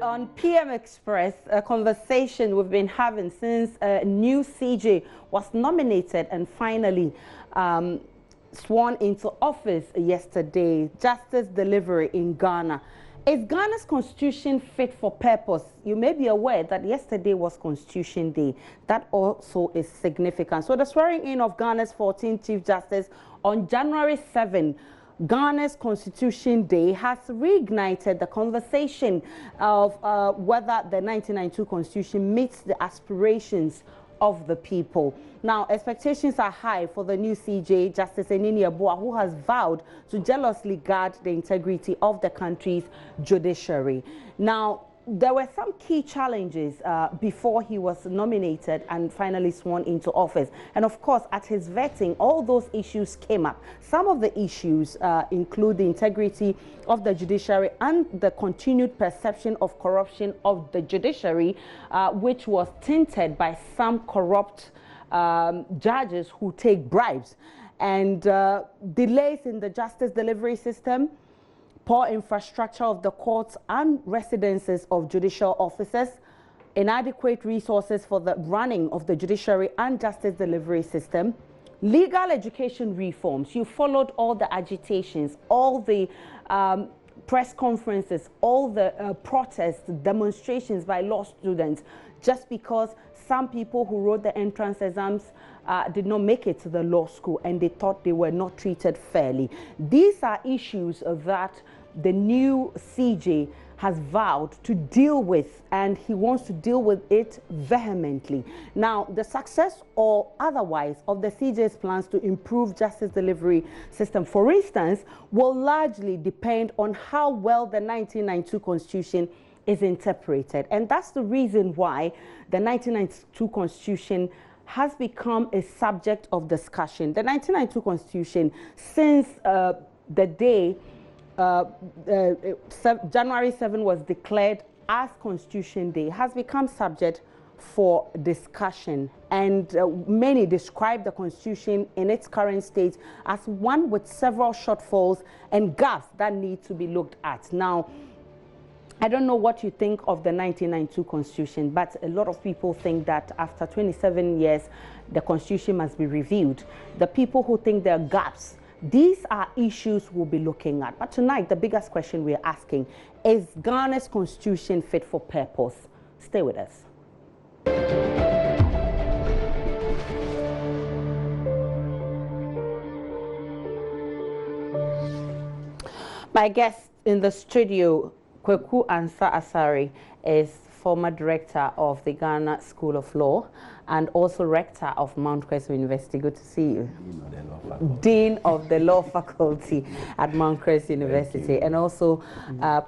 on PM Express, a conversation we've been having since a new CJ was nominated and finally sworn into office yesterday. Justice delivery in Ghana. Is Ghana's constitution fit for purpose? You may be aware that yesterday was Constitution Day. That also is significant. So the swearing in of Ghana's 14th Chief Justice on January 7, Ghana's Constitution Day, has reignited the conversation of whether the 1992 Constitution meets the aspirations of the people. Now, expectations are high for the new CJ, Justice Enini Abua, who has vowed to jealously guard the integrity of the country's judiciary. Now, there were some key challenges before he was nominated and finally sworn into office. And of course, at his vetting, all those issues came up. Some of the issues include the integrity of the judiciary and the continued perception of corruption of the judiciary, which was tainted by some corrupt judges who take bribes, and delays in the justice delivery system, poor infrastructure of the courts and residences of judicial officers, inadequate resources for the running of the judiciary and justice delivery system, legal education reforms. You followed all the agitations, all the press conferences, all the protests, demonstrations by law students, just because some people who wrote the entrance exams did not make it to the law school and they thought they were not treated fairly. These are issues that the new CJ has vowed to deal with, and he wants to deal with it vehemently. Now, the success or otherwise of the CJ's plans to improve justice delivery system, for instance, will largely depend on how well the 1992 Constitution is interpreted. And that's the reason why the 1992 Constitution has become a subject of discussion. The 1992 Constitution, since the day January 7 was declared as Constitution Day, has become subject for discussion, and many describe the Constitution in its current state as one with several shortfalls and gaps that need to be looked at. Now, I don't know what you think of the 1992 Constitution, but a lot of people think that after 27 years, the Constitution must be reviewed. The people who think there are gaps, these are issues we'll be looking at. But tonight, the biggest question we're asking is Ghana's Constitution fit for purpose? Stay with us. My guest in the studio, Kweku Ansa Asari, is former director of the Ghana School of Law and also rector of Mount Cresco University. Good to see you. Dean of the Law Faculty at Mount Cresco University. And also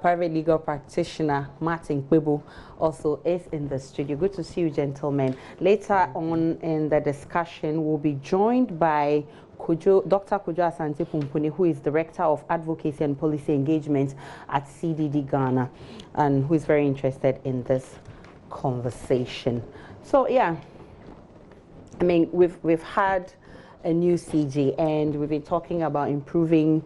private legal practitioner Martin Kwebu also is in the studio. Good to see you, gentlemen. Later on in the discussion, we'll be joined by Dr. Kojo Asante Pumpuni, who is Director of Advocacy and Policy Engagement at CDD Ghana, and who is very interested in this conversation. So, yeah, I mean, we've had a new CJ, and we've been talking about improving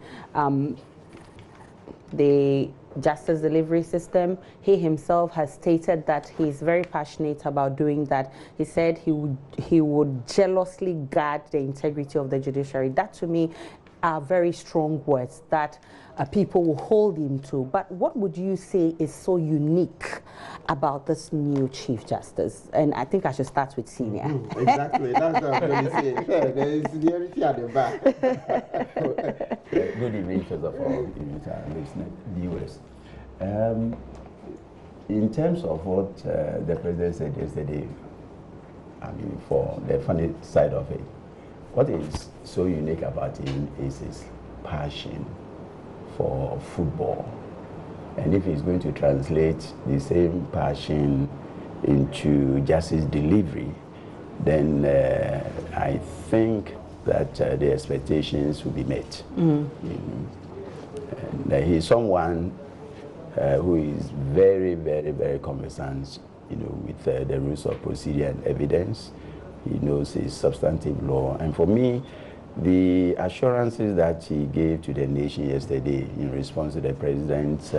the justice delivery system. He himself has stated that he's very passionate about doing that. He said he would jealously guard the integrity of the judiciary. That to me are very strong words that people will hold him to. But what would you say is so unique about this new Chief Justice? And I think I should start with Senior. Exactly, that's what I'm going to say. There is seniority at the back. Good evening, first of all, viewers. In terms of what the President said yesterday, I mean, for the funny side of it, what is so unique about him is his passion for football. And if he's going to translate the same passion into justice delivery, then I think that the expectations will be met. And he's someone who is very, very, very conversant, with the rules of procedure and evidence. He knows his substantive law. And for me, the assurances that he gave to the nation yesterday in response to the President's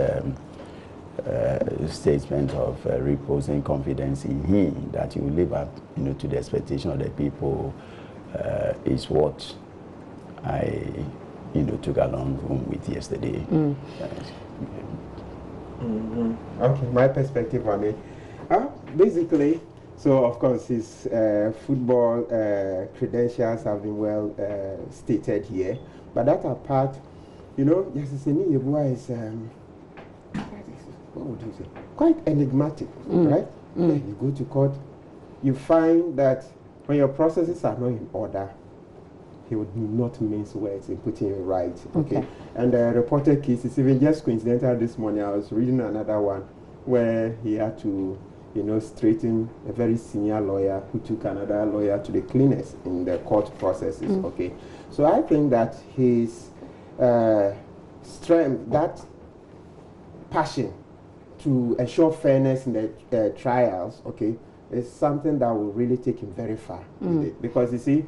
statement of reposing confidence in him that he will live up, to the expectation of the people is what I, took along home with yesterday. Okay, my perspective on it. Basically, so of course his football credentials have been well stated here, but that apart, Yasisini Yebua is what would you say? Quite enigmatic, right? Yeah, you go to court, you find that when your processes are not in order, he would not mince words in putting it right. Okay. And the reported case is even just coincidental. This morning I was reading another one where he had to, straighten a very senior lawyer who took another lawyer to the cleaners in the court processes. Okay. So I think that his strength, that passion to ensure fairness in the trials, okay, is something that will really take him very far. Because you see,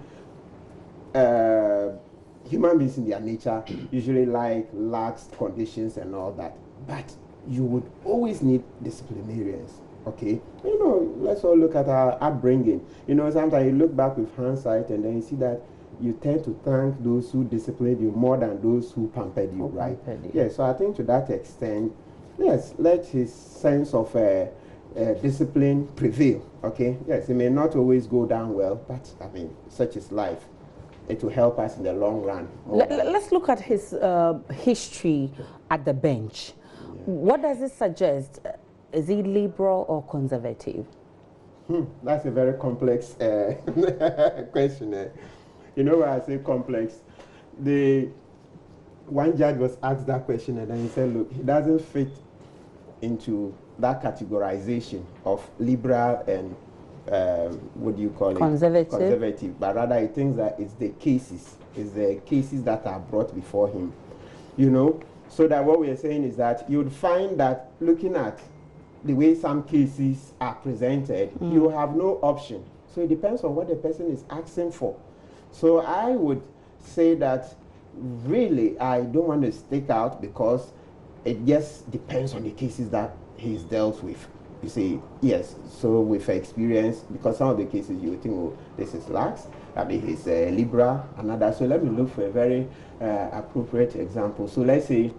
human beings in their nature usually like lax conditions and all that, but you would always need disciplinarians. Okay, let's all look at our upbringing. Sometimes you look back with hindsight and then you see that you tend to thank those who disciplined you more than those who pampered you, right? Yeah, so I think to that extent, yes, let his sense of discipline prevail. Okay, yes, it may not always go down well, but I mean, such is life. It will help us in the long run. Let's look at his history at the bench. What does it suggest? Is he liberal or conservative? That's a very complex question. Why I say complex? One judge was asked that question and then he said, look, he doesn't fit into that categorization of liberal and what do you call it? Conservative. But rather he thinks that it's the cases that are brought before him. So that what we are saying is that you would find that looking at the way some cases are presented, you have no option. So it depends on what the person is asking for. So I would say that really I don't want to stick out because it just depends on the cases that he's dealt with. You see, yes, so with experience, because some of the cases you think, oh, this is lax, I mean, he's liberal, another. So let me look for a very appropriate example. So let's say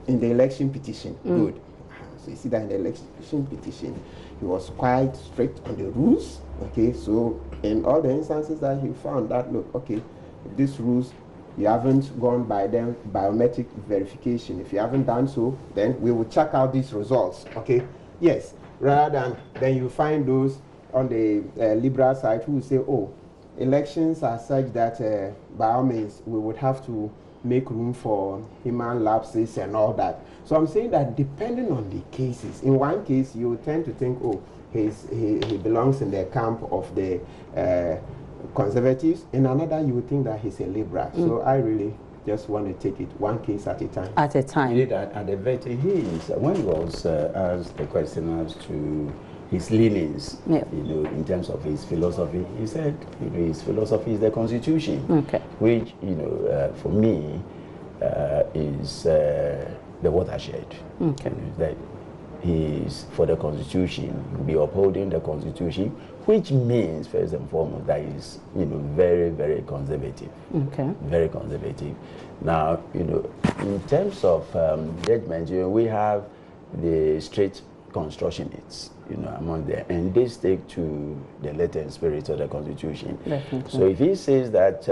in the election petition, good. So you see that in the election petition, he was quite strict on the rules. Okay, so in all the instances that he found that, look, okay, these rules, you haven't gone by them, biometric verification. If you haven't done so, then we will check out these results. Okay, yes, rather than you find those on the liberal side who will say, oh, elections are such that by all means we would have to make room for human lapses and all that. So I'm saying that depending on the cases, in one case you tend to think, oh, he belongs in the camp of the conservatives. In another, you would think that he's a liberal. So I really just want to take it one case at a time. At a time. You did at the very when he was asked the question as to his leanings, in terms of his philosophy, he said, his philosophy is the Constitution, which, for me, is the watershed. That he is for the Constitution, he'll be upholding the Constitution, which means, first and foremost, that is, very, very conservative. Very conservative. Now, in terms of judgment, we have the strict constructionists, among them, and they stick to the letter and spirit of the Constitution. So if he says that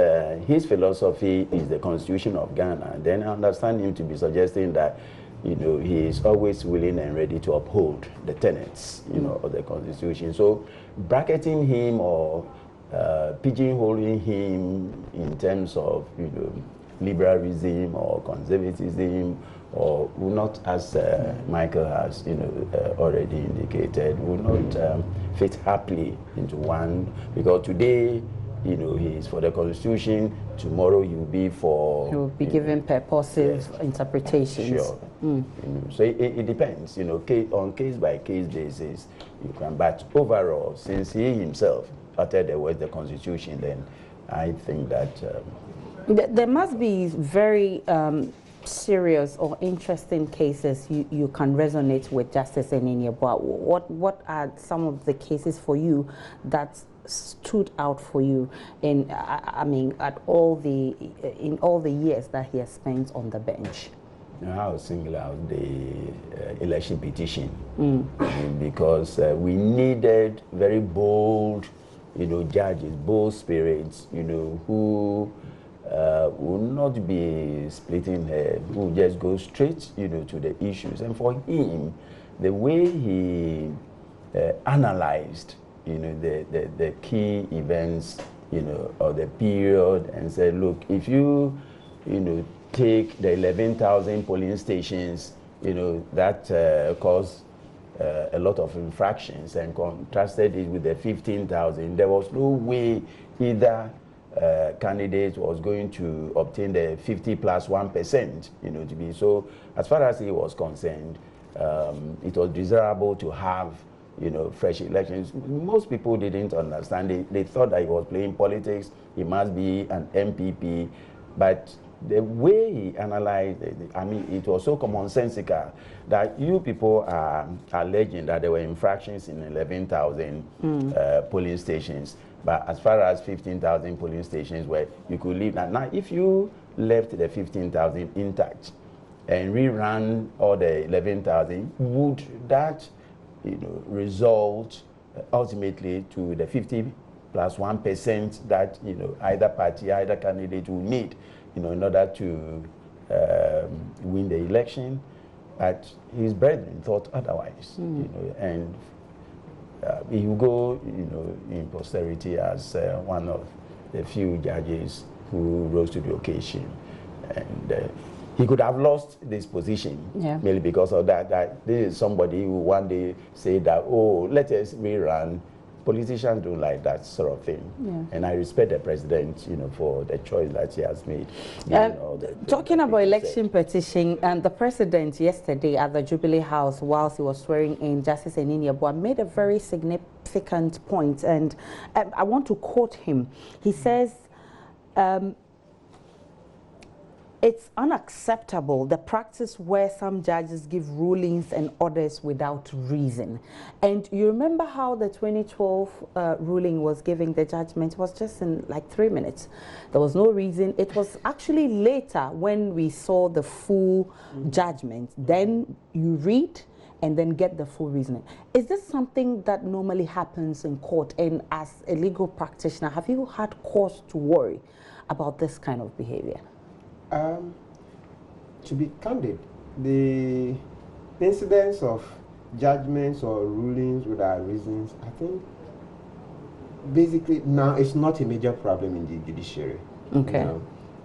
his philosophy is the Constitution of Ghana, then I understand him to be suggesting that he is always willing and ready to uphold the tenets, of the Constitution. So bracketing him or pigeonholing him in terms of, liberalism or conservatism, or will not, as Michael has, already indicated, will not fit happily into one, because today, he is for the Constitution, tomorrow he will be for... He will be given purposive interpretations. Sure. So it depends, on case-by-case basis, you can, but overall, since he himself uttered the word the Constitution, then I think that... There must be very serious or interesting cases you can resonate with Justice Eninia-Boa? What are some of the cases for you that stood out for you in I mean in all the years that he has spent on the bench? I will single out the election petition because we needed very bold, judges, bold spirits, who will not be splitting hair, who will just go straight, to the issues. And for him, the way he analyzed, the key events, of the period, and said, look, if you, take the 11,000 polling stations, that caused a lot of infractions, and contrasted it with the 15,000, there was no way either candidate was going to obtain the 50 plus 1%, to be. So as far as he was concerned, it was desirable to have, fresh elections. Most people didn't understand. They thought that he was playing politics. He must be an MPP. But the way he analyzed it, I mean, it was so commonsensical that you people are alleging that there were infractions in 11,000 polling stations. But as far as 15,000 polling stations where you could leave that. Now, if you left the 15,000 intact and rerun all the 11,000, would that, result ultimately to the 50 plus 1% that, either party, either candidate will need, in order to win the election? But his brethren thought otherwise, and he will go, in posterity as one of the few judges who rose to the occasion. And he could have lost this position merely because of that. That this is somebody who one day say that, oh, let us rerun. Politicians don't like that sort of thing. And I respect the president, for the choice that he has made. Talking about election petition, and the president yesterday at the Jubilee House, whilst he was swearing in Justice Eninia-Boa, made a very significant point, and I want to quote him. He says, it's unacceptable, the practice where some judges give rulings and orders without reason. And you remember how the 2012 ruling was giving the judgment was just in like 3 minutes. There was no reason. It was actually later when we saw the full judgment. Then you read and then get the full reasoning. Is this something that normally happens in court? And as a legal practitioner, have you had cause to worry about this kind of behavior? To be candid, the incidence of judgments or rulings without reasons, I think basically now it's not a major problem in the judiciary. Okay.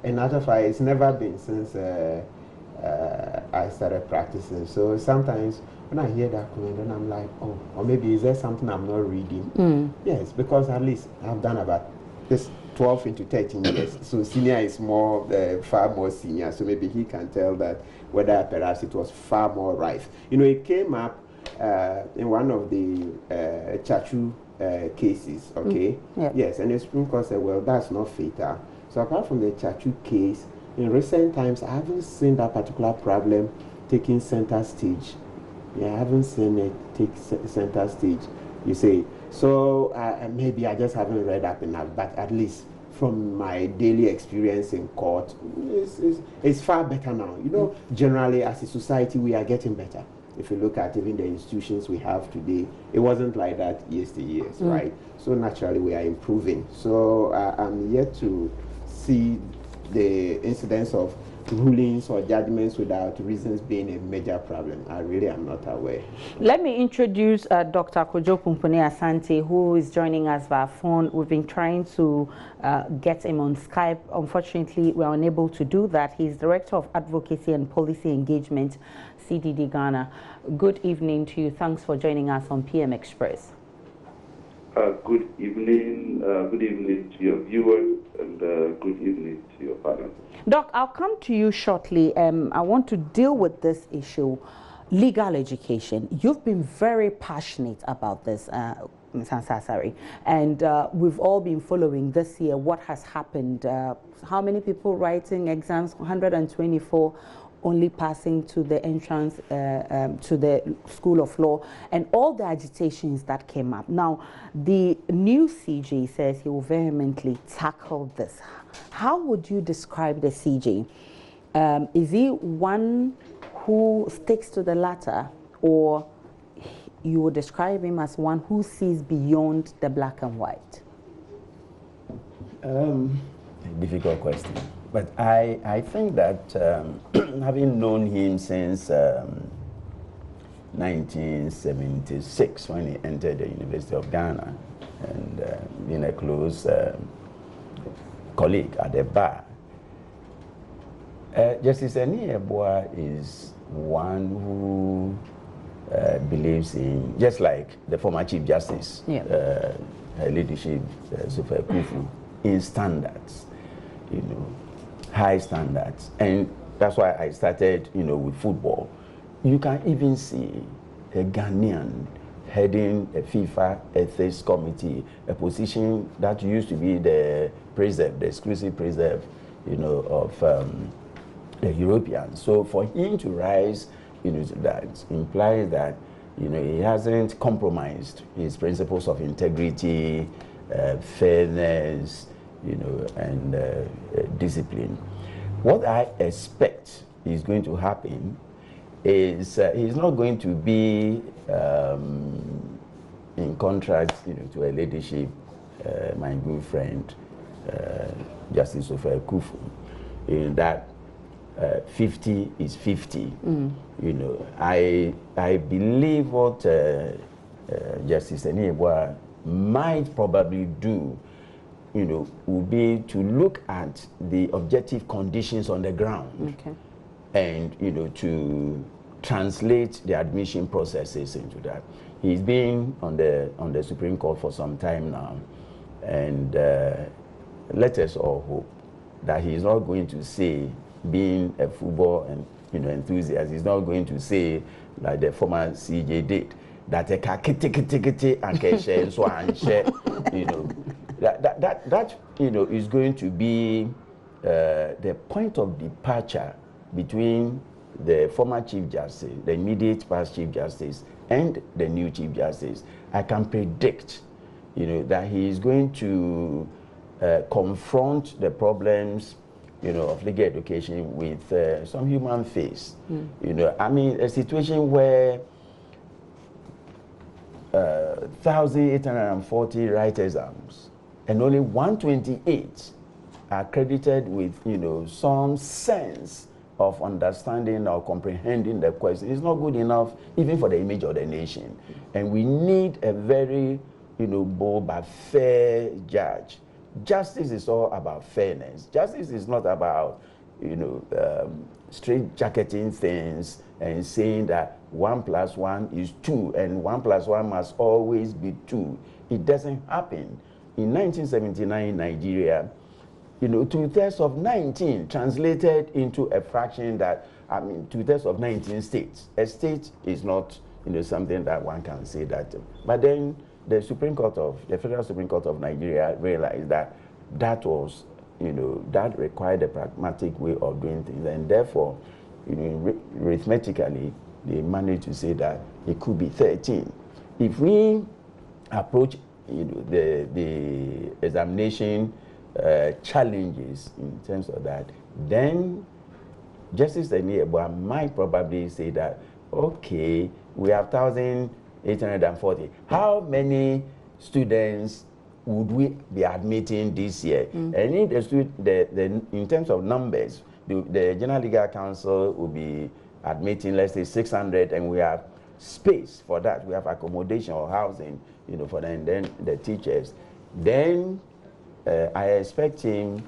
And as of it's never been since I started practicing. So sometimes when I hear that comment, then I'm like, oh, or maybe is there something I'm not reading? Yes, because at least I've done about this 12 into 13 years. So senior is more, far more senior. So maybe he can tell that whether perhaps it was far more rife. It came up in one of the Chachu cases, okay? Yes, and the Supreme Court said, well, that's not fatal. So apart from the Chachu case, in recent times, I haven't seen that particular problem taking center stage. I haven't seen it take center stage, you say. So maybe I just haven't read up enough, but at least from my daily experience in court, it's far better now. Generally as a society, we are getting better. If you look at even the institutions we have today, it wasn't like that yesteryears, right? So naturally we are improving. So I'm yet to see the incidence of rulings or judgments without reasons being a major problem. I really am not aware. Let me introduce Dr. Kojo Pumpuni Asante, who is joining us via phone. We've been trying to get him on Skype. Unfortunately, we are unable to do that. He's Director of Advocacy and Policy Engagement, CDD Ghana. Good evening to you. Thanks for joining us on PM Express. Good evening to your viewers, and good evening to your panel. Doc, I'll come to you shortly. I want to deal with this issue, legal education. You've been very passionate about this, Ms. Ansasari, and we've all been following this year what has happened. How many people writing exams? 124. only passing to the entrance to the School of Law, and all the agitations that came up. Now, the new CJ says he will vehemently tackle this. How would you describe the CJ? Is he one who sticks to the latter, or you would describe him as one who sees beyond the black and white? Difficult question. But I think that having known him since 1976, when he entered the University of Ghana, and being a close colleague at the bar, Justice Enieboa is one who believes in, just like the former Chief Justice, her leadership, Sophia Kufu, in standards, high standards. And that's why I started, with football. You can even see a Ghanaian heading a FIFA Ethics Committee, a position that used to be the preserve, the exclusive preserve, of the Europeans. So for him to rise, that implies that, he hasn't compromised his principles of integrity, fairness, and discipline. What I expect is going to happen is he's not going to be in contrast, to a leadership, my good friend, Justice Sophia Kufu, in that 50 is 50. I believe what Justice Enieboa might probably do, will be to look at the objective conditions on the ground, and to translate the admission processes into that. He's been on the Supreme Court for some time now, and let us all hope that he's not going to say, being a football and enthusiast, he's not going to say, like the former CJ did, that a kakiti and keshe so and share, that is going to be the point of departure between the former Chief Justice, the immediate past Chief Justice, and the new Chief Justice. I can predict, that he is going to confront the problems, of legal education with some human face. A situation where 1,840 write exams and only 128 are credited with, some sense of understanding or comprehending the question. It's not good enough even for the image of the nation. And we need a very, bold but fair judge. Justice is all about fairness. Justice is not about, straight jacketing things and saying that 1 + 1 is 2 and 1 + 1 must always be 2. It doesn't happen. In 1979 in Nigeria, 2/3 of 19 translated into a fraction that, 2/3 of 19 states. A state is not, something that one can say that. But then the Federal Supreme Court of Nigeria realized that that was, that required a pragmatic way of doing things, and therefore, arithmetically, they managed to say that it could be 13. If we approach, the examination challenges in terms of that, then Justice Enieboa might probably say that, okay, we have 1,840. How many students would we be admitting this year? And in terms of numbers, the General Legal Council will be admitting, let's say, 600, and we have space for that. We have accommodation or housing, for them, and then the teachers. Then I expect him,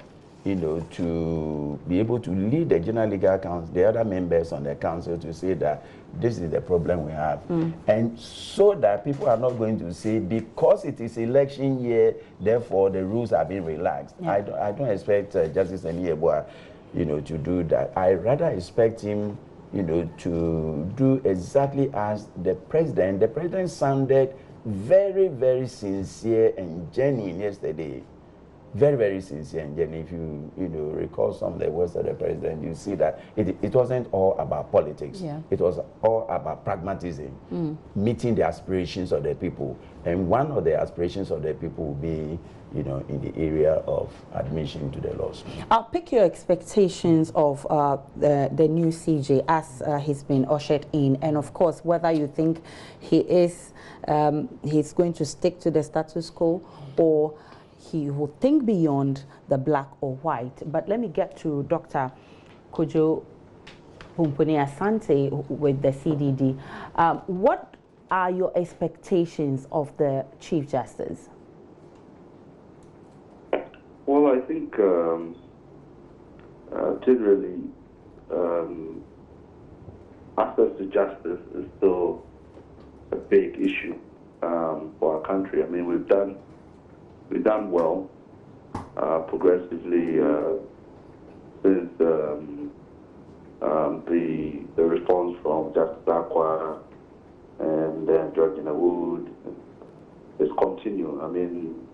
to be able to lead the General Legal Council, the other members on the council, to say that this is the problem we have. And so that people are not going to say, because it is election year, therefore the rules are being relaxed. I don't expect Justice Enieboa, to do that. I rather expect him, to do exactly as the president. The president sounded very, very sincere and genuine yesterday. very, very sincere. And then if you recall some of the words of the president, you see that it wasn't all about politics. Yeah. It was all about pragmatism, meeting the aspirations of the people. And one of the aspirations of the people will be, in the area of admission to the law school. I'll pick your expectations of the new CJ as he's been ushered in, and of course, whether you think he's going to stick to the status quo or he will think beyond the black or white. But let me get to Dr. Kojo Pumpuni Asante with the CDD. What are your expectations of the Chief Justice? Well, I think generally access to justice is still a big issue for our country. I mean, we've done well progressively since the reforms from Justice Aqua and then Georgina Wood. It's continued. I mean,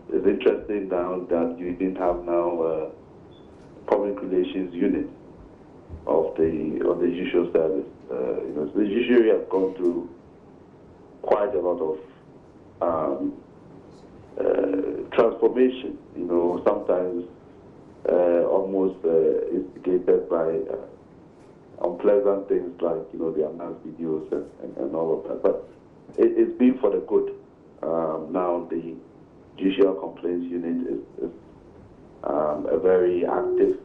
it's interesting now that you didn't have now a public relations unit of the judicial service. The judiciary has gone through quite a lot of transformation. Sometimes almost instigated by unpleasant things like the announced videos and all of that. But it's been for the good. Now the Judicial Complaints Unit is a very active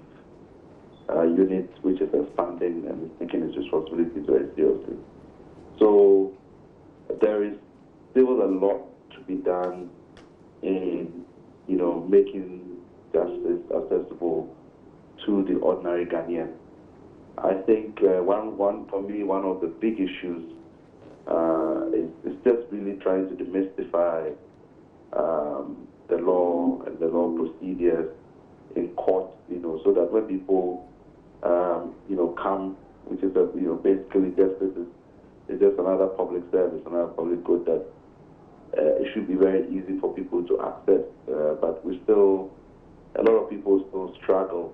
unit which is expanding and is taking its responsibilities very seriously. So there is still a lot to be done in making justice accessible to the ordinary Ghanaian. I think one of the big issues is just really trying to demystify the law and the law procedures in court, so that when people, come, which is basically justice is just another public service, another public good that it should be very easy for people to access. But a lot of people still struggle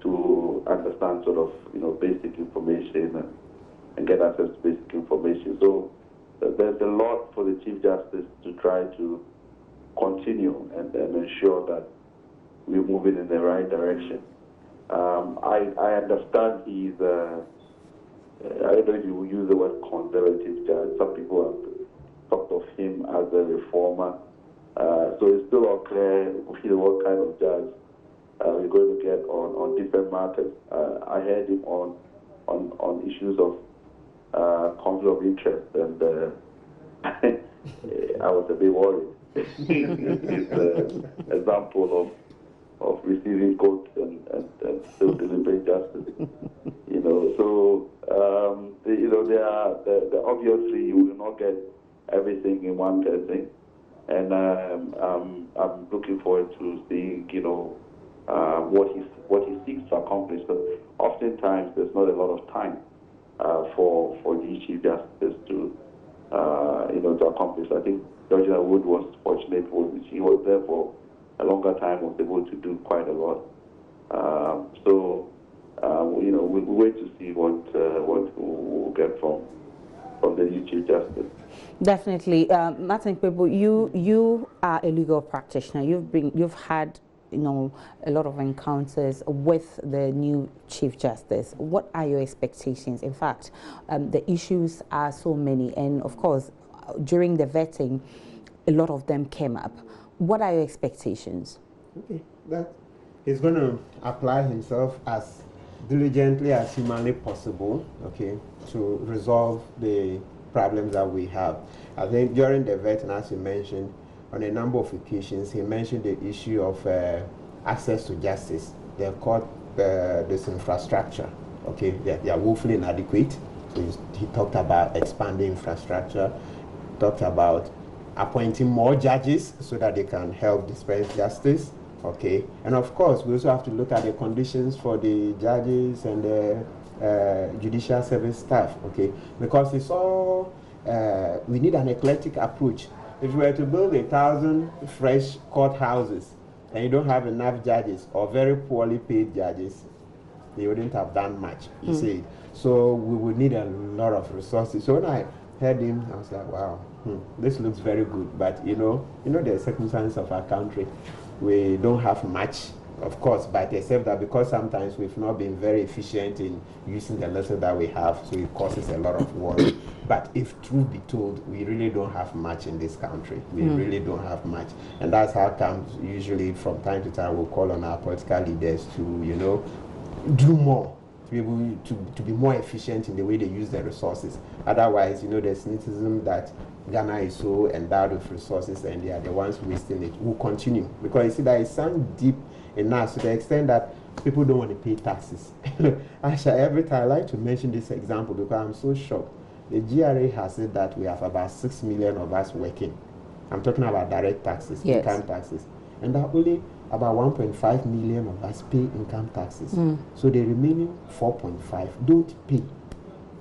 to understand sort of, basic information and get access to basic information. So there's a lot for the Chief Justice to try to continue and ensure that we're moving in the right direction. I understand he's, I don't know if you will use the word conservative judge. Some people have talked of him as a reformer. So it's still unclear what kind of judge we're going to get on different matters. I heard him on issues of conflict of interest, and I was a bit worried. It's an example of receiving court and still delivering justice. So there are obviously you will not get everything in one person, and I'm looking forward to seeing what he seeks to accomplish. But oftentimes there's not a lot of time for the Chief Justice to accomplish. I think Georgina Wood was fortunate; she was there for a longer time, was able to do quite a lot. We wait to see what we'll get from the new Chief Justice. Definitely, Martin Kpebu, you are a legal practitioner. You've had a lot of encounters with the new Chief Justice. What are your expectations? In fact, the issues are so many, and of course, during the vetting, a lot of them came up. What are your expectations? Okay, that he's going to apply himself as diligently as humanly possible, okay, to resolve the problems that we have. I think during the vetting, as you mentioned, on a number of occasions, he mentioned the issue of access to justice. They've called this infrastructure, okay, they are woefully inadequate. So he talked about expanding infrastructure, talked about appointing more judges so that they can help dispense justice, okay. And of course, we also have to look at the conditions for the judges and the judicial service staff, okay, because it's all, we need an eclectic approach. if you were to build 1,000 fresh courthouses and you don't have enough judges or very poorly paid judges, they wouldn't have done much, you see. So we would need a lot of resources. So when I heard him, I was like, wow, this looks very good. But you know the circumstances of our country, we don't have much, of course, but except that because sometimes we've not been very efficient in using the little that we have, so it causes a lot of worry. But if truth be told, we really don't have much in this country. We really don't have much. And that's how comes usually from time to time we'll call on our political leaders to, you know, do more, to be able to be more efficient in the way they use their resources. Otherwise, you know, there's cynicism that Ghana is so endowed with resources and they are the ones wasting it. Will continue, because you see that it's sunk deep in us to the extent that people don't want to pay taxes. Actually, every time I like to mention this example because I'm so shocked. The GRA has said that we have about 6 million of us working. I'm talking about direct taxes, income taxes, and that only about 1.5 million of us pay income taxes. So the remaining 4.5 don't pay.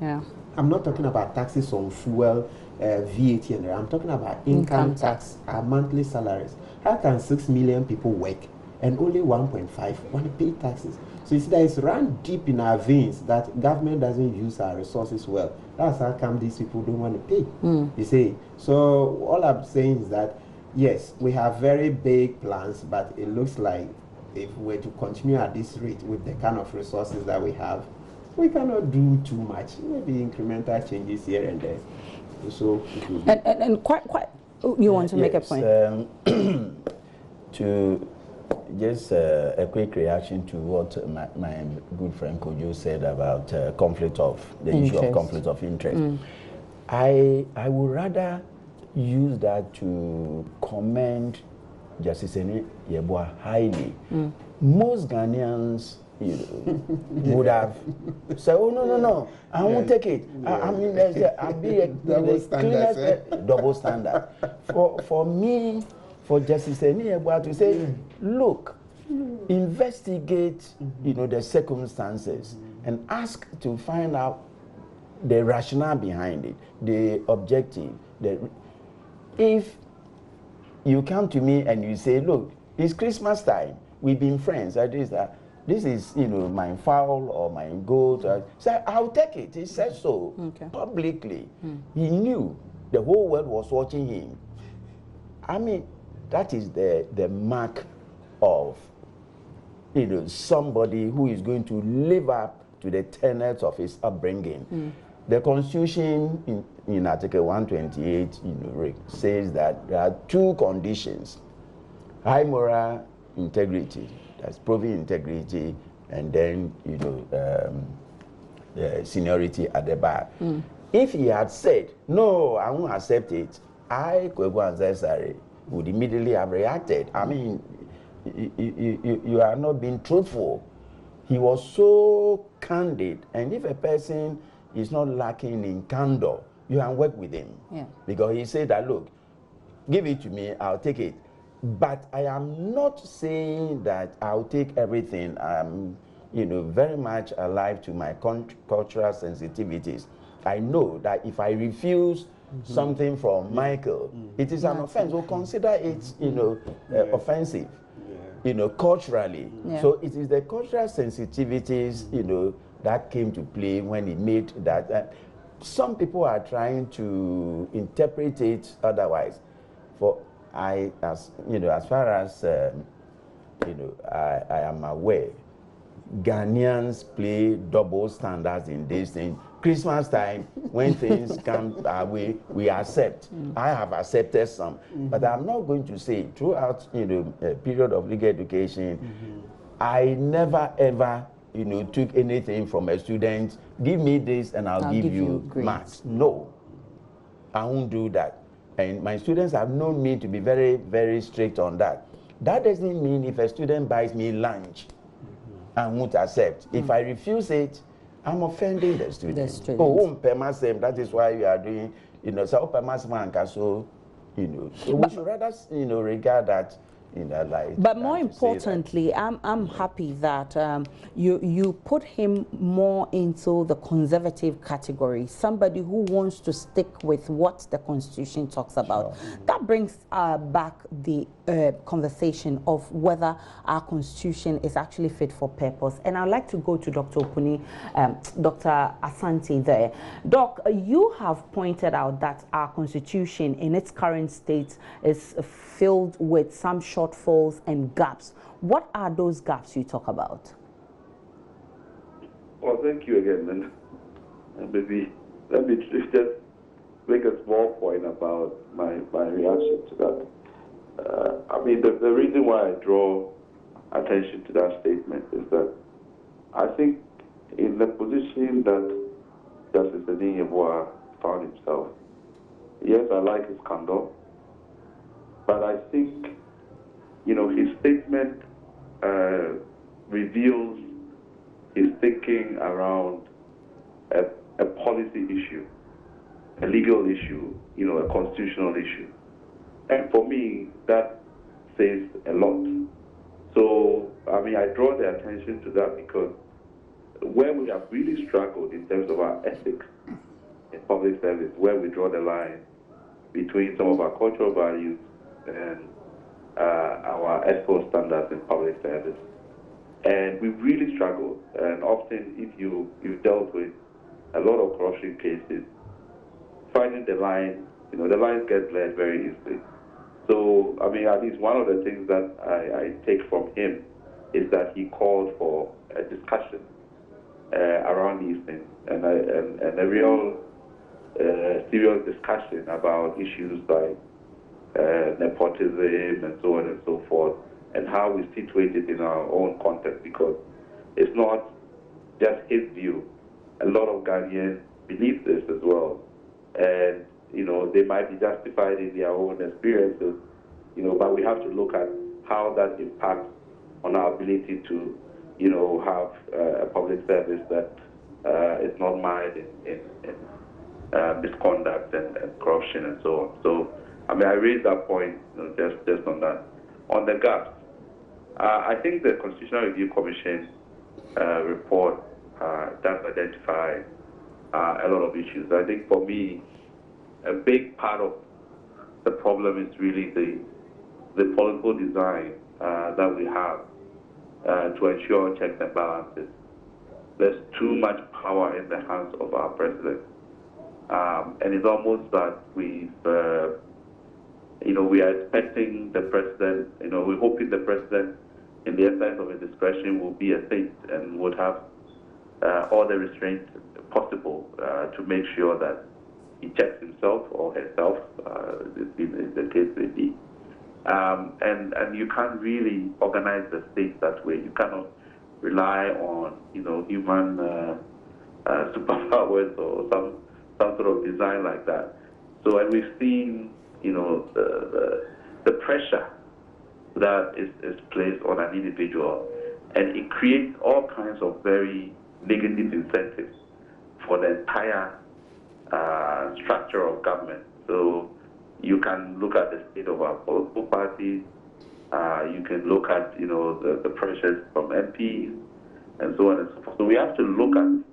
Yeah. I'm not talking about taxes on fuel, VAT, and I'm talking about income tax, our monthly salaries. How can 6 million people work and only 1.5 want to pay taxes? So you see that it's run deep in our veins that government doesn't use our resources well. That's how come these people don't want to pay. You see. So all I'm saying is that yes, we have very big plans, but it looks like if we were to continue at this rate with the kind of resources that we have, we cannot do too much. Maybe incremental changes here and there. So and quite you want to make a point? To just a quick reaction to what my good friend Kojo said about conflict of the issue of conflict of interest. I would rather use that to commend Justice Eni Yeboah highly. Most Ghanaians, you know, would have said, "Oh no, I won't take it." I mean, I'll be a double standard. For me, for Justice Eni Yeboah to say, "Look, investigate, you know, the circumstances and ask to find out the rationale behind it, the objective, if you come to me and you say, look, it's Christmas time, we've been friends, this is, you know, my fowl or my goat, so I'll take it." He said so publicly. He knew the whole world was watching him. I mean, that is the mark of, you know, somebody who is going to live up to the tenets of his upbringing. The Constitution in Article 128, you know, says that there are two conditions: high moral integrity, that's proven integrity, and then, you know, seniority at the bar. If he had said, "No, I won't accept it," I, Kwegu Anzesari, would immediately have reacted. I mean, you are not being truthful. He was so candid, and if a person is not lacking in candor, you can work with him. Because he said that, look, give it to me, I'll take it. But I am not saying that I'll take everything. I'm, you know, very much alive to my cultural sensitivities. I know that if I refuse something from Michael, it is an offense. We'll consider it, you know, offensive, you know, culturally. So it is the cultural sensitivities, you know, that came to play when he made that. Some people are trying to interpret it otherwise. For as you know, as far as you know, I am aware, Ghanaians play double standards in this thing. Christmas time, when things come our way, we accept. I have accepted some, but I'm not going to say throughout, you know, a period of legal education, I never ever, you know, took anything from a student. Give me this and I'll give you marks. No, I won't do that. And my students have known me to be very, very strict on that. That doesn't mean if a student buys me lunch, I won't accept. If I refuse it, I'm offending the student. Oh, that is why you are doing, you know, so you know. So we should rather, you know, regard that, in that light. But more importantly, I'm happy that you put him more into the conservative category, somebody who wants to stick with what the Constitution talks about. Sure. That brings back the conversation of whether our Constitution is actually fit for purpose. And I'd like to go to Dr. Opuni, Dr. Asante there. Doc, you have pointed out that our Constitution in its current state is filled with some shortfalls and gaps. What are those gaps you talk about? Well, thank you again. And maybe let me just make a small point about my reaction to that. I mean, the reason why I draw attention to that statement is that I think in the position that Justice Denis Yeboah found himself, yes, I like his candor, but I think, you know, his statement reveals his thinking around a policy issue, a legal issue, you know, a constitutional issue. And for me, that says a lot. So, I mean, I draw the attention to that because where we have really struggled in terms of our ethics in public service, where we draw the line between some of our cultural values and our ethical standards in public service. And we really struggle. And often, if you've dealt with a lot of corruption cases, finding the line, you know, the lines get blurred very easily. So, I mean, at least one of the things that I take from him is that he called for a discussion around these things and a real serious discussion about issues like nepotism and so on and so forth, and how we situate it in our own context, because it's not just his view. A lot of Ghanaians believe this as well. And, you know, they might be justified in their own experiences, you know, but we have to look at how that impacts on our ability to, you know, have a public service that is not mired in misconduct and corruption and so on. So, I mean, I raised that point, you know, just on that. On the gaps, I think the Constitutional Review Commission report does identify a lot of issues. I think for me, a big part of the problem is really the political design that we have to ensure checks and balances. There's too much power in the hands of our president. And it's almost that we've, you know, we are expecting the president, you know, we're hoping the president, in the exercise of his discretion, will be a saint and would have all the restraints possible to make sure that he checks himself or herself, in the case may be. And you can't really organize the state that way. You cannot rely on, you know, human superpowers or some sort of design like that. So, and we've seen, you know, the pressure that is placed on an individual, and it creates all kinds of very negative incentives for the entire structure of government. So you can look at the state of our political parties, you can look at, you know, the pressures from MPs and so on and so forth. So we have to look at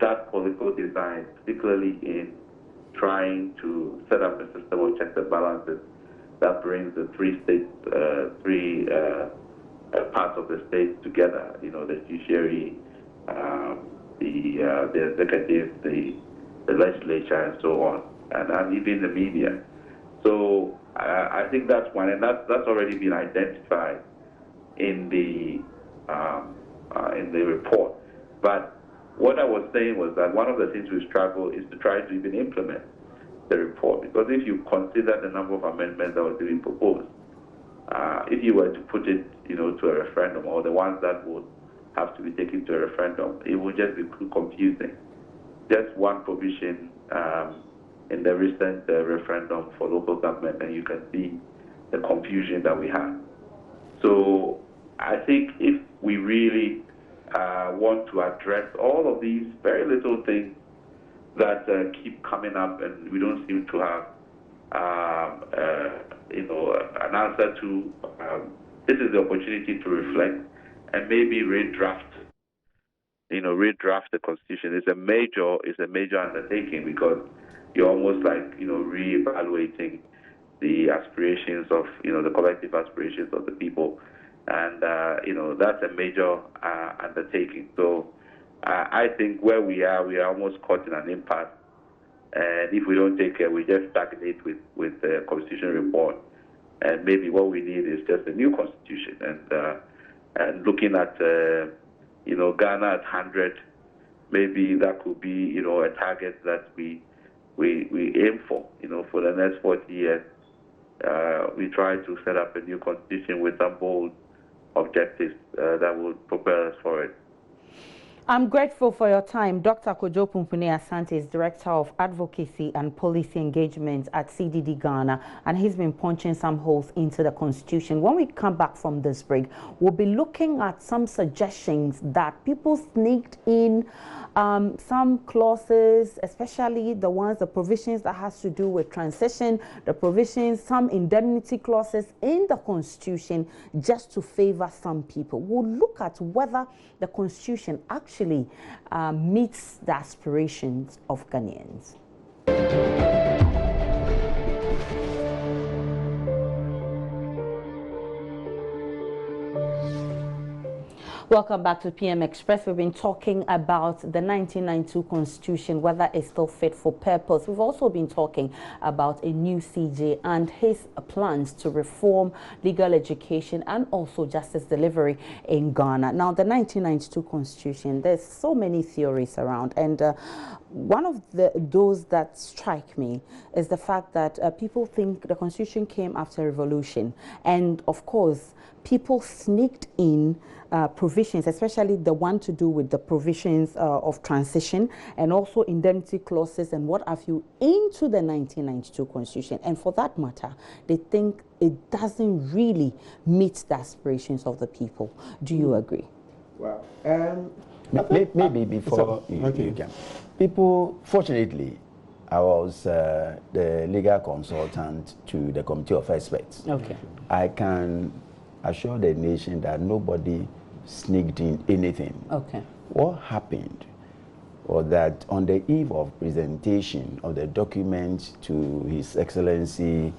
that political design, particularly in trying to set up a system of checks and balances that brings the three parts of the state together, you know, the judiciary, the executive, the legislature, and so on, and even the media. So I think that's one, and that's already been identified in the report. But what I was saying was that one of the things we struggle is to try to even implement the report, because if you consider the number of amendments that were being proposed, if you were to put it, you know, to a referendum, or the ones that would have to be taken to a referendum, it would just be too confusing. Just one provision in the recent referendum for local government, and you can see the confusion that we have. So I think if we really want to address all of these very little things that keep coming up and we don't seem to have, you know, an answer to this is the opportunity to reflect and maybe redraft the constitution. It's a major undertaking because you're almost like, reevaluating the aspirations of, the collective aspirations of the people. And, that's a major undertaking. So I think where we are almost caught in an impasse. And if we don't take care, we just stagnate with the constitution report. And maybe what we need is just a new constitution. And looking at, Ghana at 100, maybe that could be, a target that we aim for, for the next 40 years. We try to set up a new constitution with some bold objectives that will propel us forward. I'm grateful for your time. Dr. Kojo Pumpuni Asante is Director of Advocacy and Policy Engagement at CDD Ghana, and he's been punching some holes into the Constitution. When we come back from this break, we'll be looking at some suggestions that people sneaked in some clauses, especially the provisions that has to do with transition, some indemnity clauses in the Constitution just to favor some people. We'll look at whether the Constitution actually meets the aspirations of Ghanaians. Welcome back to PM Express. We've been talking about the 1992 Constitution, whether it's still fit for purpose. We've also been talking about a new CJ and his plans to reform legal education and also justice delivery in Ghana. Now, the 1992 Constitution, there's so many theories around, and one of those that strike me is the fact that people think the Constitution came after a revolution, and of course, people sneaked in provisions, especially the one to do with the provisions of transition and also indemnity clauses and what have you into the 1992 Constitution. And for that matter, they think it doesn't really meet the aspirations of the people. Do you agree? Well, maybe before you can. People, fortunately, I was the legal consultant to the Committee of Experts. Okay. I can assure the nation that nobody sneaked in anything. Okay. What happened was that on the eve of presentation of the document to His Excellency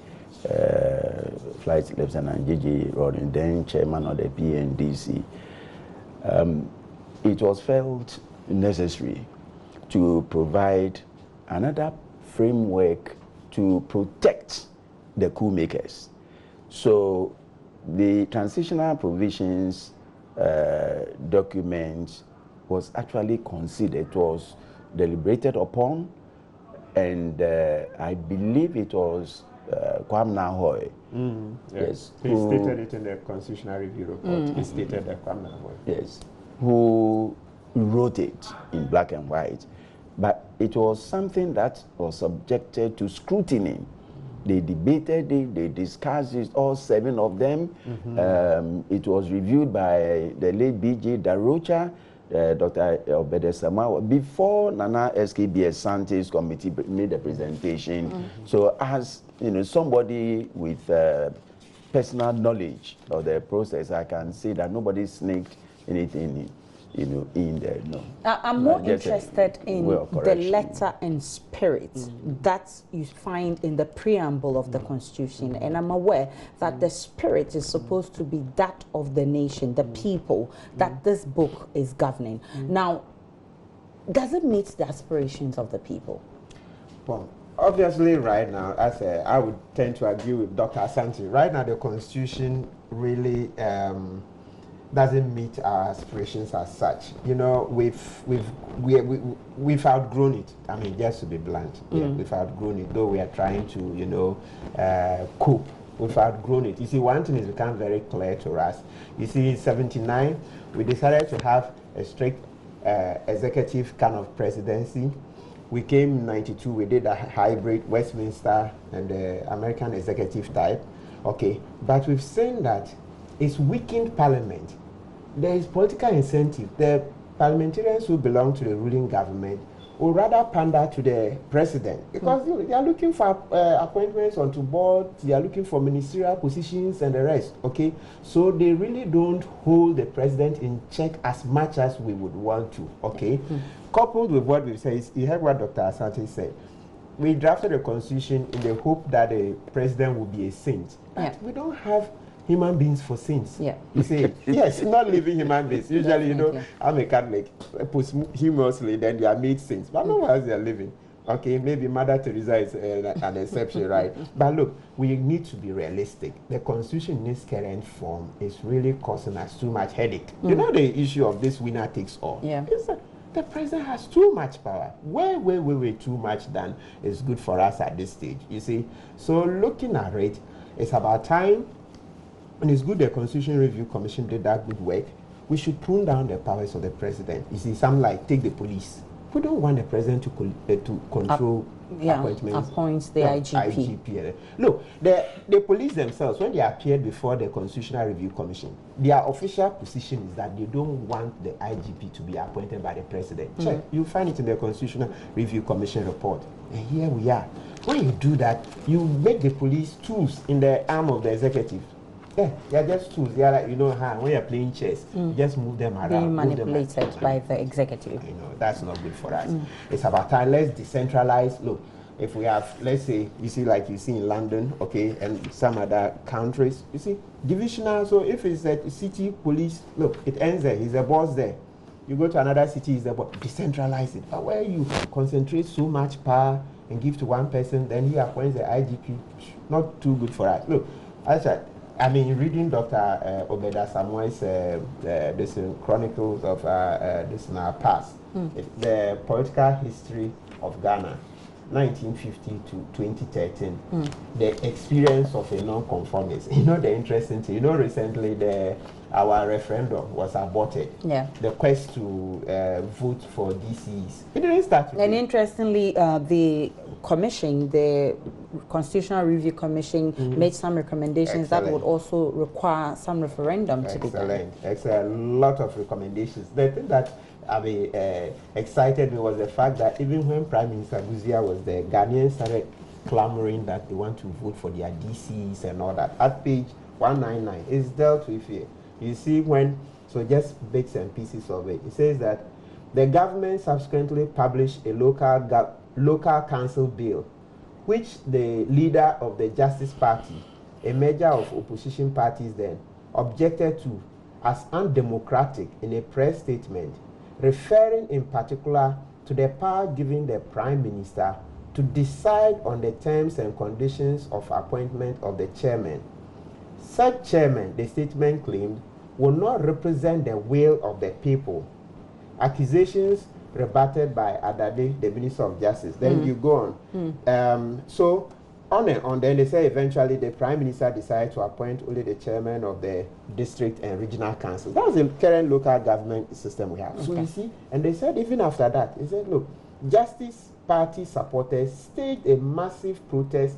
Flight Lieutenant J.J. Rodin, then chairman of the PNDC, it was felt necessary to provide another framework to protect the coup makers. So the transitional provisions document was actually considered, was deliberated upon, and I believe it was Kwame Nahoy. Yes, he stated it in the Constitutional Review report. He stated that Kwame Nahoy. Yes, who wrote it in black and white, but it was something that was subjected to scrutiny. They debated it, they discussed it, all 7 of them. It was reviewed by the late B.J. Darocha, Dr. Obede Samawa, before Nana SKB Sante's committee made the presentation. So as somebody with personal knowledge of the process, I can say that nobody sneaked anything in there. No. I'm more interested in the letter and spirit that you find in the preamble of the Constitution, and I'm aware that the spirit is supposed to be that of the nation, the people, that this book is governing. Now, does it meet the aspirations of the people? Well, obviously, right now, I would tend to agree with Dr. Asante. Right now, the Constitution really doesn't meet our aspirations as such. We've outgrown it. I mean, just to be blunt, we've outgrown it. Though we are trying to, cope, we've outgrown it. You see, one thing has become very clear to us. You see, in '79, we decided to have a strict executive kind of presidency. We came in '92. We did a hybrid Westminster and the American executive type. Okay, but we've seen that it's weakened Parliament. There is political incentive. The parliamentarians who belong to the ruling government or rather pander to the president, because they are looking for appointments onto board, they are looking for ministerial positions and the rest, okay? So they really don't hold the president in check as much as we would want to, okay? Coupled with what we've said, you heard what Dr. Asante said. We drafted a constitution in the hope that the president will be a saint. But we don't have human beings for saints. Yeah. You say, yes, not living human beings. Usually, you know, I'm a Catholic, posthumously, then they are made saints. But no one else they are living. Okay, maybe Mother Teresa is an exception, right? But look, we need to be realistic. The constitution in its current form is really causing us too much headache. You know the issue of this winner takes all? Yeah. The president has too much power. Way too much than is good for us at this stage, you see. So looking at it, it's about time. And it's good the Constitution Review Commission did that good work. We should prune down the powers of the president. You see, some like take the police. We don't want the president to control appointments. Appoints the IGP. Look, the police themselves, when they appeared before the Constitutional Review Commission, their official position is that they don't want the IGP to be appointed by the president. Check, you find it in the Constitutional Review Commission report. And here we are. When you do that, you make the police tools in the arm of the executive. Yeah, they're just tools. They are like, you know, when you're playing chess, you just move them around. Being manipulated by the executive. You know, that's not good for us. It's about time. Let's decentralize. Look, if we have, let's say, you see, like you see in London, okay, and some other countries, you see, divisional. So if it's a city police, look, it ends there. He's a boss there. You go to another city, he's a boss. Decentralize it. But where you concentrate so much power and give to one person, then he appoints the IGP, not too good for us. Look, I mean, reading Dr. Obeda Samuel's this chronicles of this in our past, the political history of Ghana, 1950 to 2013, the experience of a non-conformist. You know the interesting thing. You know, recently our referendum was aborted. Yeah. The quest to vote for DCs. It didn't start today. And interestingly, the commission, the Constitutional Review Commission, made some recommendations that would also require some referendum to be done. Excellent. A lot of recommendations. The thing that excited me was the fact that even when Prime Minister Guzia was there, Ghanaians started clamoring that they want to vote for their DCs and all that. At page 199, it's dealt with here. You see so just bits and pieces of it. It says that the government subsequently published a local council bill, which the leader of the Justice Party, a major of opposition parties then, objected to as undemocratic in a press statement, referring in particular to the power given the Prime Minister to decide on the terms and conditions of appointment of the chairman. Such chairman, the statement claimed, will not represent the will of the people. Accusations rebutted by Adade, the Minister of Justice. Then you go on. So on and on. Then they say eventually the Prime Minister decided to appoint only the chairman of the district and regional council. That was the current local government system we have. So you see, and they said even after that, they said, look, Justice Party supporters staged a massive protest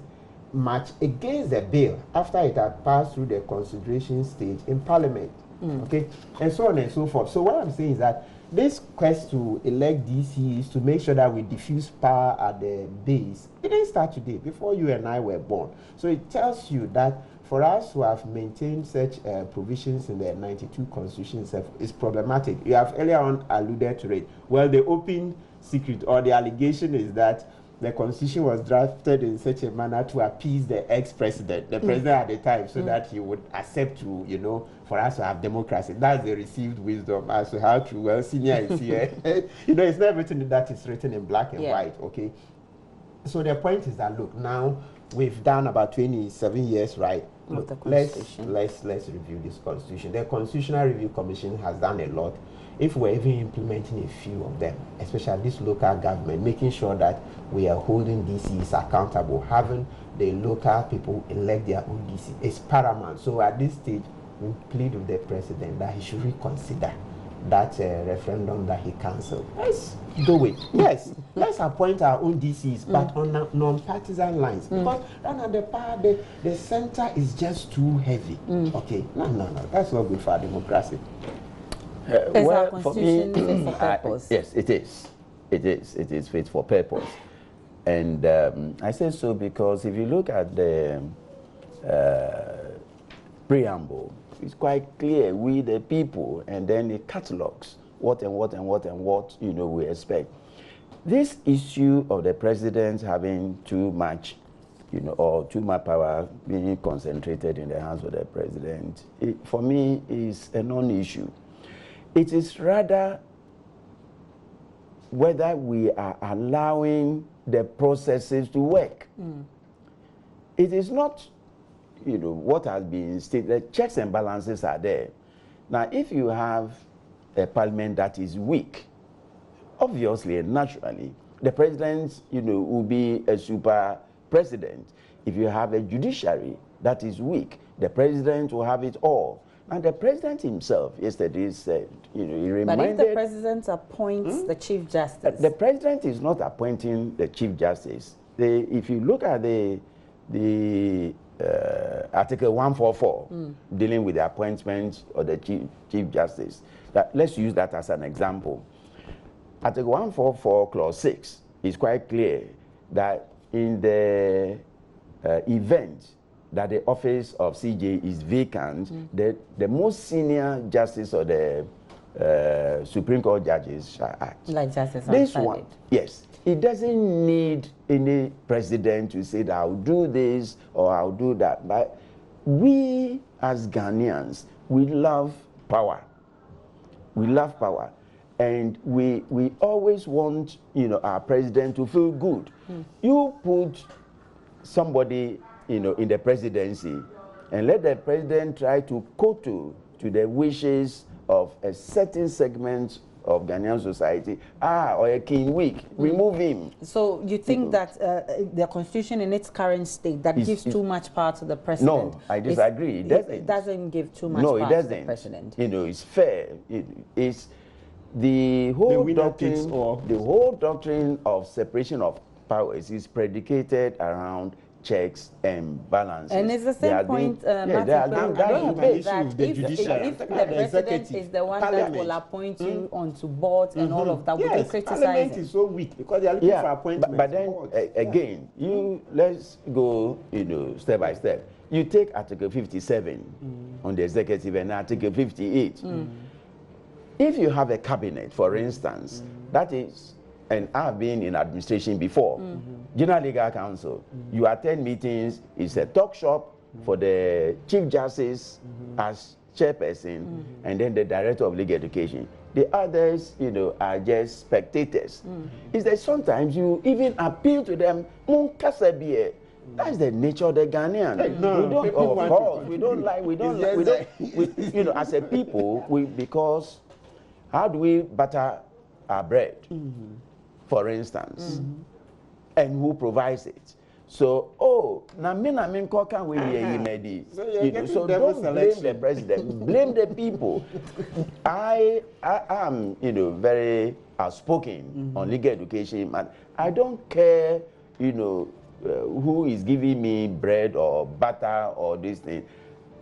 march against the bill after it had passed through the consideration stage in Parliament. Okay, and so on and so forth. So what I'm saying is that this quest to elect DCs to make sure that we diffuse power at the base, it didn't start today, before you and I were born. So it tells you that for us to have maintained such provisions in the 92 Constitution is problematic. You have earlier on alluded to it. Well, the open secret or the allegation is that the Constitution was drafted in such a manner to appease the ex-president, the president at the time, so that he would accept to, you know, for us to have democracy. That's the received wisdom as to how to, well, senior is here. You know, it's not everything that is written in black and white, okay? So the point is that, look, now we've done about 27 years, right? Look, let's review this Constitution. The Constitutional Review Commission has done a lot. If we're even implementing a few of them, especially this local government, making sure that we are holding DCs accountable, having the local people elect their own DC is paramount. So at this stage, we plead with the president that he should reconsider that referendum that he cancelled. Let's do it. Yes, let's appoint our own DCs, but on non-partisan lines. Because the center is just too heavy. Okay, no, that's not good for our democracy. Well, for me, for purpose. yes, it is. It is fit for purpose. And I say so because if you look at the preamble, it's quite clear, we the people, and then it catalogs what and what and what and what, you know, we expect. This issue of the president having too much, you know, or too much power being concentrated in the hands of the president, for me, is a non-issue. It is rather whether we are allowing the processes to work. It is not, you know, what has been stated. The checks and balances are there. Now, if you have a parliament that is weak, obviously and naturally, the president, you know, will be a super president. If you have a judiciary that is weak, the president will have it all. And the president himself yesterday said, you know, he reminded... But if the president appoints the Chief Justice... The president is not appointing the Chief Justice. If you look at the Article 144, dealing with the appointment of the Chief Justice, let's use that as an example. Article 144, Clause 6 is quite clear that in the event that the office of CJ is vacant, the most senior justice of the Supreme Court judges shall act. Like Justice This one, yes. It doesn't need any president to say that I'll do this or I'll do that. But we as Ghanaians, we love power. We love power. And we always want, you know, our president to feel good. You put somebody, you know, in the presidency and let the president try to kowtow to the wishes of a certain segment of Ghanaian society, or a king weak, remove him. So you think that the constitution in its current state that gives too much power to the president? No, I disagree. It doesn't give too much power to the president. You know, it's fair. It's the whole doctrine of separation of powers is predicated around checks and balances. And it's the same point, Martin, if the president is the one that will appoint you onto boards and all of that, we can criticize Parliament is so weak because they are looking for appointments. But then, again, let's go, you know, step by step. You take Article 57 on the executive and Article 58. If you have a cabinet, for instance, that is, and I've been in administration before, General Legal Council, you attend meetings, it's a talk shop for the Chief Justice as chairperson, and then the Director of Legal Education. The others, you know, are just spectators. Is that sometimes you even appeal to them, that's the nature of the Ghanaian. No, we don't, of course, we don't, you know, as a people, because how do we butter our bread, for instance, and who provides it? So, so don't blame the president, blame the people. I am, you know, very outspoken on legal education, and I don't care, you know, who is giving me bread or butter or this thing.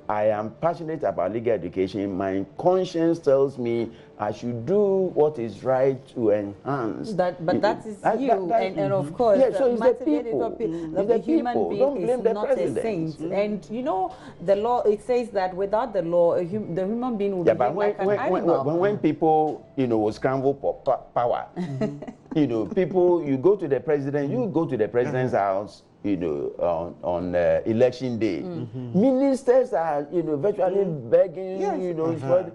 I am passionate about legal education. My conscience tells me I should do what is right to enhance. That is you, and of course, so it's the people. The human being is not a saint. And you know, the law, it says that without the law, the human being would be like an animal. When people, you know, scramble for power, you know, people, you go to the president, you go to the president's house, you know, on election day. Ministers are, you know, virtually begging, you know,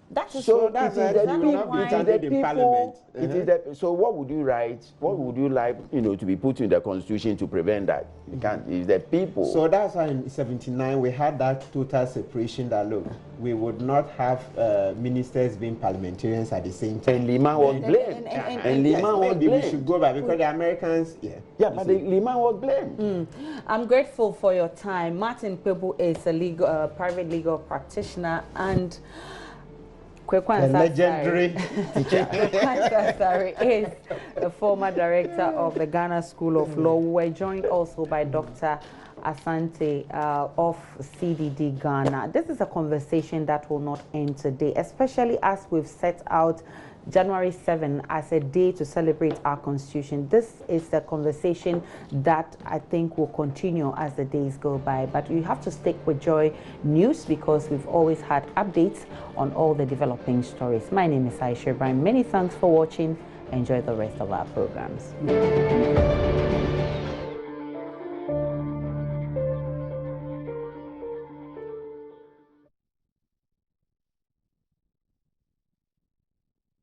that is so that's it is the people. So what would you write? What would you like, you know, to be put in the constitution to prevent that? You can't. It's the people. So that's why in '79 we had that total separation. That look, we would not have ministers being parliamentarians at the same time. And Liman was blamed. And Liman was blamed. We should go back because the Americans, but Liman was blamed. I'm grateful for your time. Martin Kwebu is a private legal practitioner and the legendary teacher. is the former director of the Ghana School of Law. We were joined also by Dr. Asante of CDD Ghana. This is a conversation that will not end today, especially as we've set out January 7 as a day to celebrate our Constitution. This is the conversation that I think will continue as the days go by. But you have to stick with Joy News because we've always had updates on all the developing stories. My name is Aisha Ibrahim. Many thanks for watching. Enjoy the rest of our programs.